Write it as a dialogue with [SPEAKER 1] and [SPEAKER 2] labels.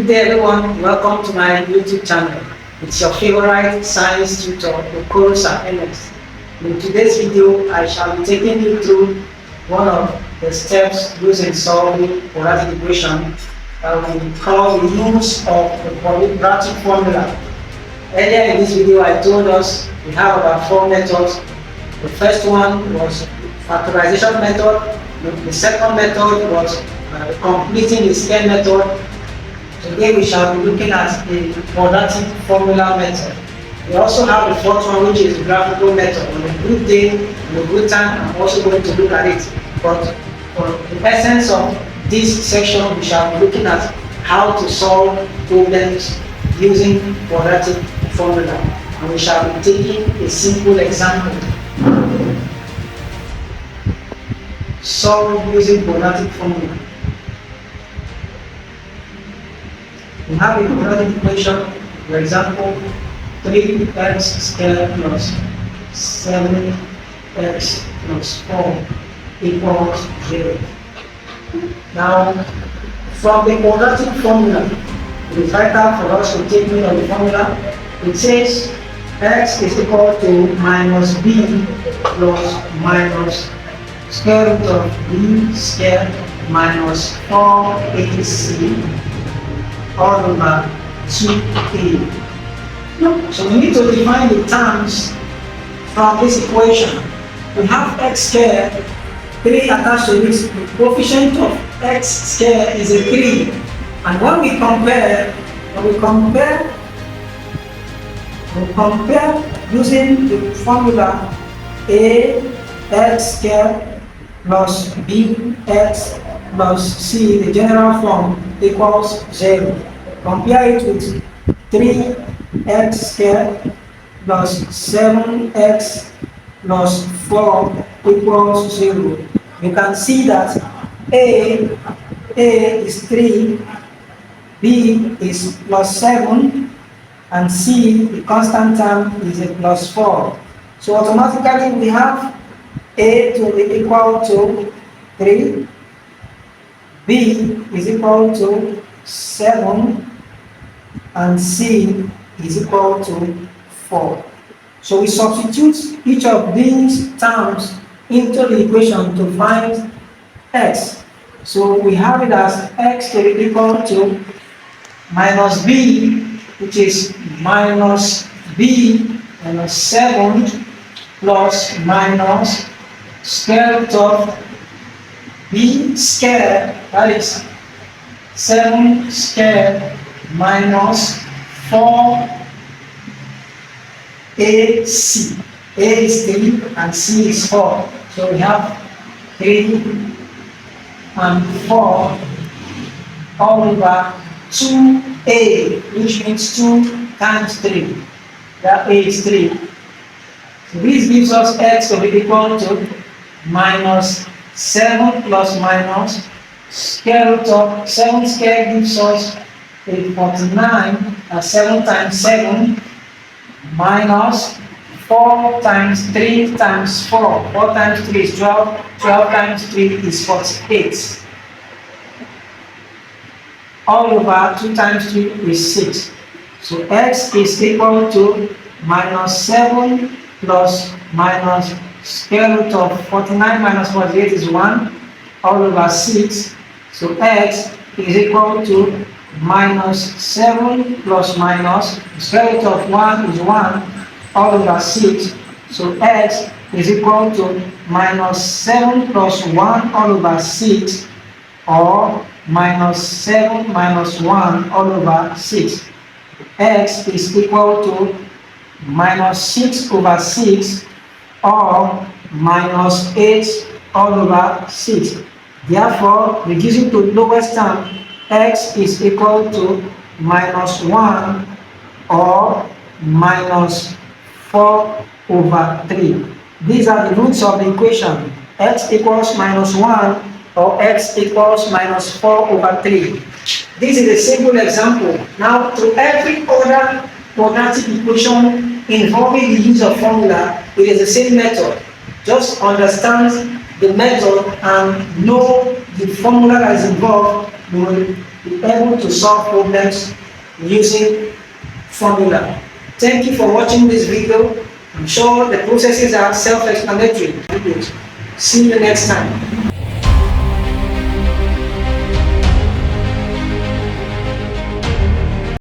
[SPEAKER 1] Good day everyone, welcome to my YouTube channel. It's your favorite science tutor, Okorosa NS. In today's video, I shall be taking you through one of the steps used in solving quadratic equation that we call the use of the quadratic formula. Earlier in this video, I told us we have about 4 methods. The first one was factorization method. The second method was completing the scale method. Today we shall be looking at the quadratic formula method. We also have the fourth one, which is the graphical method. On a good day, on a good time, I'm also going to look at it. But for the essence of this section, we shall be looking at how to solve problems using quadratic formula. And we shall be taking a simple example. Solve using quadratic formula. We have a quadratic equation, for example, 3x squared plus 7x plus 4 equals 0. Now, from the quadratic formula, it is vital for us to take note of the formula. It says x is equal to minus b plus minus square root of b squared minus 4ac all over 2a. So we need to define the terms from this equation. We have x squared, 3 attached to it. The coefficient of x squared is a 3. And when we compare using the formula ax squared plus bx plus c, the general form, equals 0. Compare it with 3x squared plus 7x plus 4 equals 0. You can see that a is 3, b is plus 7, and c, the constant term, is a plus 4. So automatically we have a to be equal to 3, b is equal to 7, and c is equal to 4. So we substitute each of these terms into the equation to find x. So we have it as x to be equal to minus b, which is minus b minus 7 plus minus square root of b squared, that is 7 squared minus 4ac. A is 3 and c is 4. So we have 3 and 4 all over 2a, which means 2 times 3. That a is 3. So this gives us x to be equal to minus 7 plus minus square root of 7 squared gives us a 49, 7 times 7 minus 4 times 3 times 4. 4 times 3 is 12, 12 times 3 is 48. All over 2 times 3 is 6. So x is equal to minus 7 plus minus square root of 49 minus 48 is 1 all over 6. So x is equal to minus 7 plus minus square root of 1 is 1 all over 6. So x is equal to minus 7 plus 1 all over 6, or minus 7 minus 1 all over 6. X is equal to minus 6 over 6, or minus 8 all over 6. Therefore, reducing to lowest term, x is equal to minus 1 or minus 4 over 3. These are the roots of the equation. X equals minus 1 or x equals minus 4 over 3. This is a simple example. Now, to every other quadratic equation involving the use of formula, it is the same method. Just understand the method and know the formula that is involved you will be able to solve problems using formula. Thank you for watching this video. I'm sure the processes are self-explanatory. See you next time.